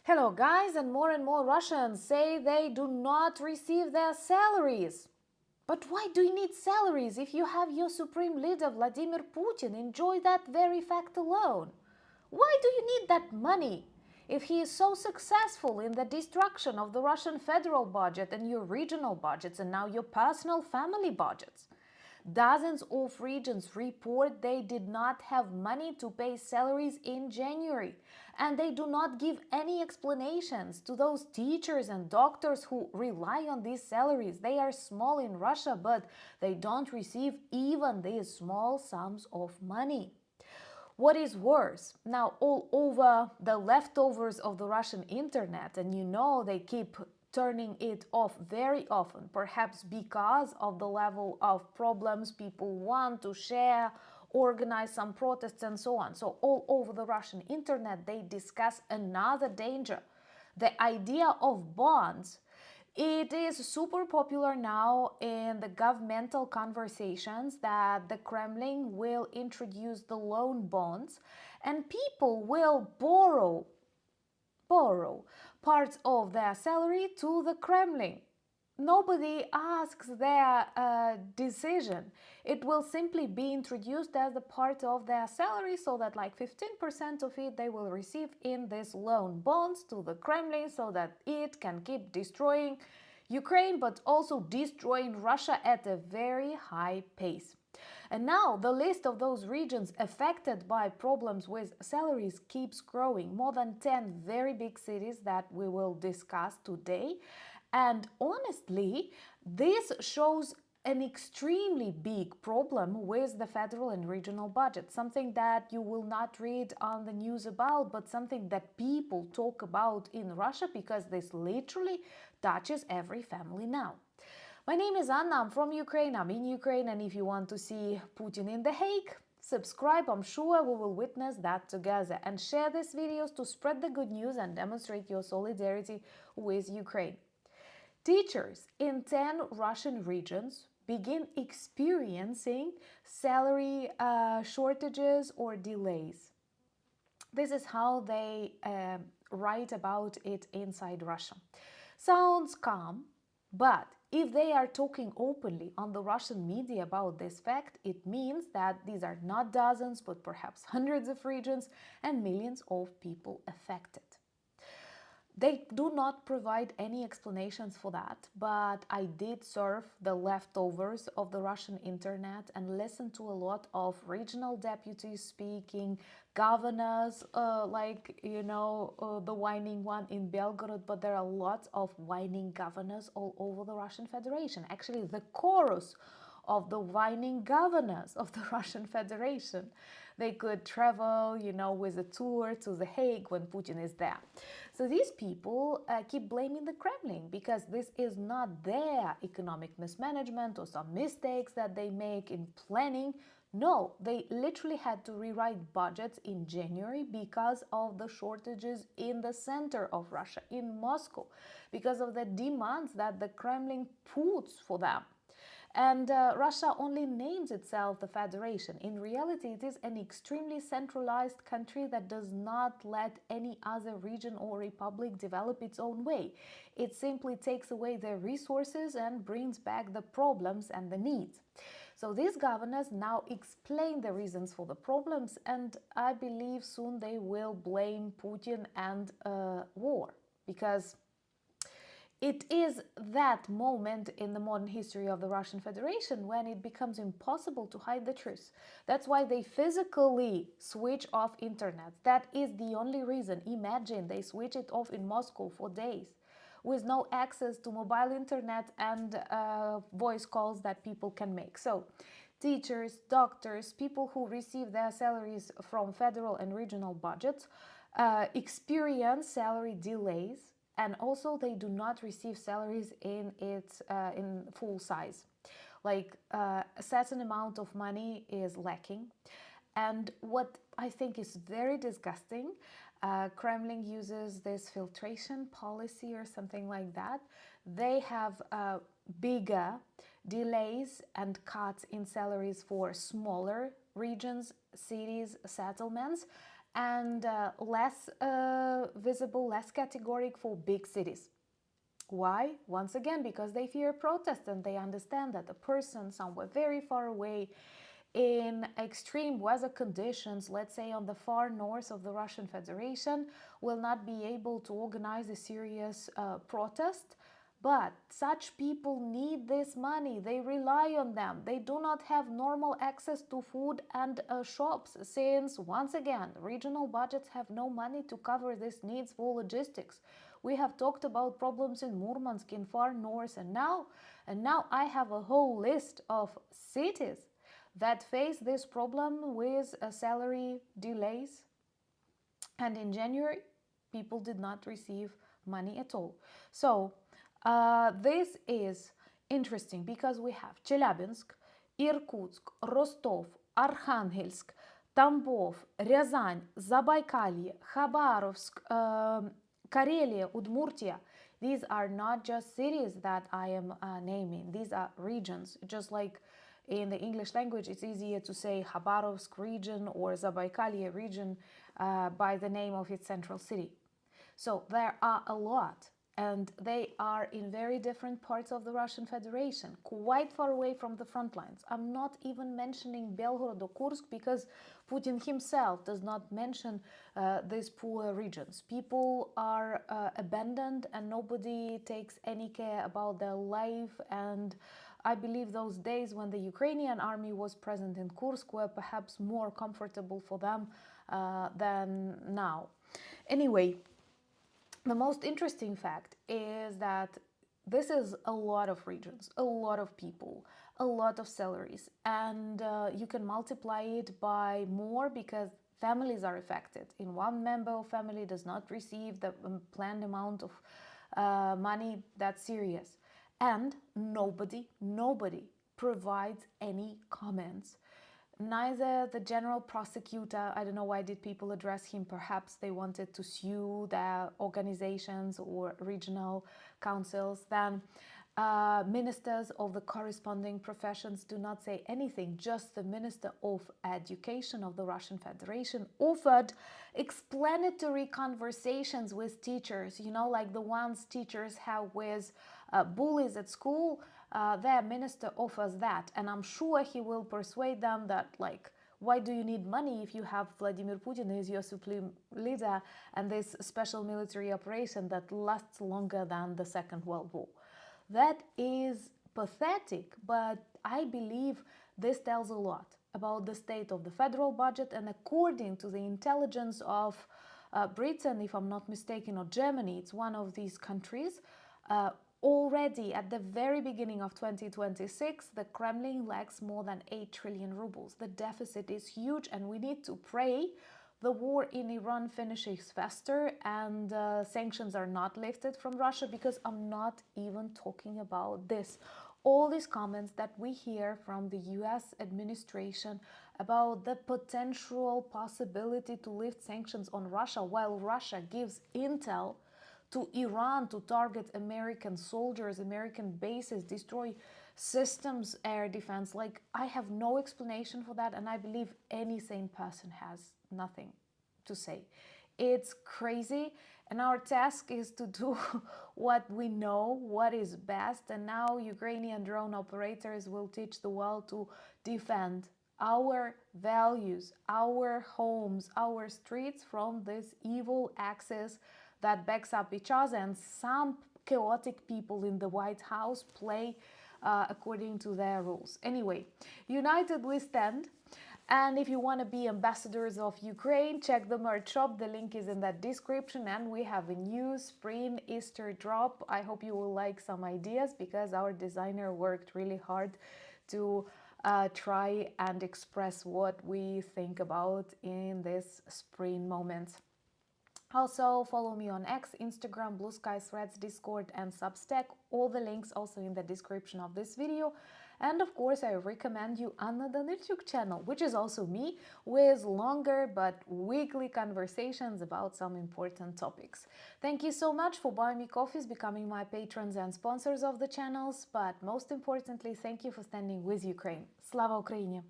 Hello guys, and more Russians say they do not receive their salaries. But why do you need salaries if you have your supreme leader Vladimir Putin enjoy that very fact alone? Why do you need that money? If he is so successful in the destruction of the Russian federal budget and your regional budgets and now your personal family budgets. Dozens of regions report they did not have money to pay salaries in January, and they do not give any explanations to those teachers and doctors who rely on these salaries. They are small in Russia, but they don't receive even these small sums of money. What is worse, now all over the leftovers of the Russian internet, and you know they keep turning it off very often, perhaps because of the level of problems people want to share, organize some protests and so on. So all over the Russian internet they discuss another danger, the idea of bonds. It is super popular now in the governmental conversations that the Kremlin will introduce the loan bonds and people will borrow parts of their salary to the Kremlin. Nobody asks their decision. It will simply be introduced as a part of their salary so that like 15% of it they will receive in this loan bonds to the Kremlin so that it can keep destroying Ukraine but also destroying Russia at a very high pace. And now the list of those regions affected by problems with salaries keeps growing. More than 10 very big cities that we will discuss today. And honestly, this shows an extremely big problem with the federal and regional budget, something that you will not read on the news about, but something that people talk about in Russia because this literally touches every family now. My name is Anna, I'm from Ukraine, I'm in Ukraine, and if you want to see Putin in The Hague, subscribe, I'm sure we will witness that together, and share these videos to spread the good news and demonstrate your solidarity with Ukraine. Teachers in 10 Russian regions begin experiencing salary shortages or delays. This is how they write about it inside Russia. Sounds calm, but if they are talking openly on the Russian media about this fact, it means that these are not dozens, but perhaps hundreds of regions and millions of people affected. They do not provide any explanations for that, but I did surf the leftovers of the Russian internet and listen to a lot of regional deputies speaking, governors, the whining one in Belgorod, but there are lots of whining governors all over the Russian Federation. Actually, the chorus of the whining governors of the Russian Federation. They could travel, with a tour to The Hague when Putin is there. So these people keep blaming the Kremlin because this is not their economic mismanagement or some mistakes that they make in planning. No, they literally had to rewrite budgets in January because of the shortages in the center of Russia, in Moscow, because of the demands that the Kremlin puts for them. And Russia only names itself the Federation. In reality, it is an extremely centralized country that does not let any other region or republic develop its own way. It simply takes away their resources and brings back the problems and the needs. So these governors now explain the reasons for the problems, and I believe soon they will blame Putin and war, because it is that moment in the modern history of the Russian Federation when it becomes impossible to hide the truth. That's why they physically switch off internet. That is the only reason. Imagine they switch it off in Moscow for days with no access to mobile internet and voice calls that people can make. So teachers, doctors, people who receive their salaries from federal and regional budgets experience salary delays, and also they do not receive salaries in full size. Like a certain amount of money is lacking. And what I think is very disgusting, Kremlin uses this filtration policy or something like that. They have bigger delays and cuts in salaries for smaller regions, cities, settlements, and less visible, less categoric for big cities. Why? Once again, because they fear protest and they understand that a person somewhere very far away in extreme weather conditions, let's say on the far north of the Russian Federation, will not be able to organize a serious protest. But such people need this money. They rely on them. They do not have normal access to food and shops, since, once again, regional budgets have no money to cover these needs for logistics. We have talked about problems in Murmansk, in far north, and now I have a whole list of cities that face this problem with salary delays. And in January, people did not receive money at all. So this is interesting because we have Chelyabinsk, Irkutsk, Rostov, Arkhangelsk, Tambov, Ryazan, Zabaikalye, Khabarovsk, Karelia, Udmurtia. These are not just cities that I am naming. These are regions. Just like in the English language, it's easier to say Khabarovsk region or Zabaikalye region by the name of its central city. So there are a lot, and they are in very different parts of the Russian Federation, quite far away from the front lines. I'm not even mentioning Belgorod or Kursk because Putin himself does not mention these poor regions. People are abandoned and nobody takes any care about their life, and I believe those days when the Ukrainian army was present in Kursk were perhaps more comfortable for them than now. Anyway, the most interesting fact is that this is a lot of regions, a lot of people, a lot of salaries, and you can multiply it by more because families are affected. In one member of family does not receive the planned amount of money, that's serious. And nobody provides any comments. Neither the general prosecutor, I don't know why did people address him, perhaps they wanted to sue their organizations or regional councils, then ministers of the corresponding professions do not say anything. Just the Minister of Education of the Russian Federation offered explanatory conversations with teachers, you know, like the ones teachers have with bullies at school. Their minister offers that, and I'm sure he will persuade them that, like, why do you need money if you have Vladimir Putin as your supreme leader and this special military operation that lasts longer than the Second World War? That is pathetic, but I believe this tells a lot about the state of the federal budget, and according to the intelligence of Britain, if I'm not mistaken, or Germany, it's one of these countries, already at the very beginning of 2026, the Kremlin lacks more than 8 trillion rubles. The deficit is huge, and we need to pray the war in Iran finishes faster and sanctions are not lifted from Russia, because I'm not even talking about this. All these comments that we hear from the US administration about the potential possibility to lift sanctions on Russia while Russia gives intel to Iran to target American soldiers, American bases, destroy systems, air defense. Like, I have no explanation for that, and I believe any sane person has nothing to say. It's crazy, and our task is to do what we know, what is best, and now Ukrainian drone operators will teach the world to defend our values, our homes, our streets from this evil axis that backs up each other, and some chaotic people in the White House play according to their rules. Anyway, united we stand. And if you want to be ambassadors of Ukraine, check the merch shop. The link is in that description. And we have a new spring Easter drop. I hope you will like some ideas, because our designer worked really hard to try and express what we think about in this spring moment. Also, follow me on X, Instagram, Blue Sky, Threads, Discord, and Substack. All the links also in the description of this video. And of course, I recommend you Anna Danilchuk channel, which is also me, with longer but weekly conversations about some important topics. Thank you so much for buying me coffees, becoming my patrons and sponsors of the channels. But most importantly, thank you for standing with Ukraine. Slava Ukraini!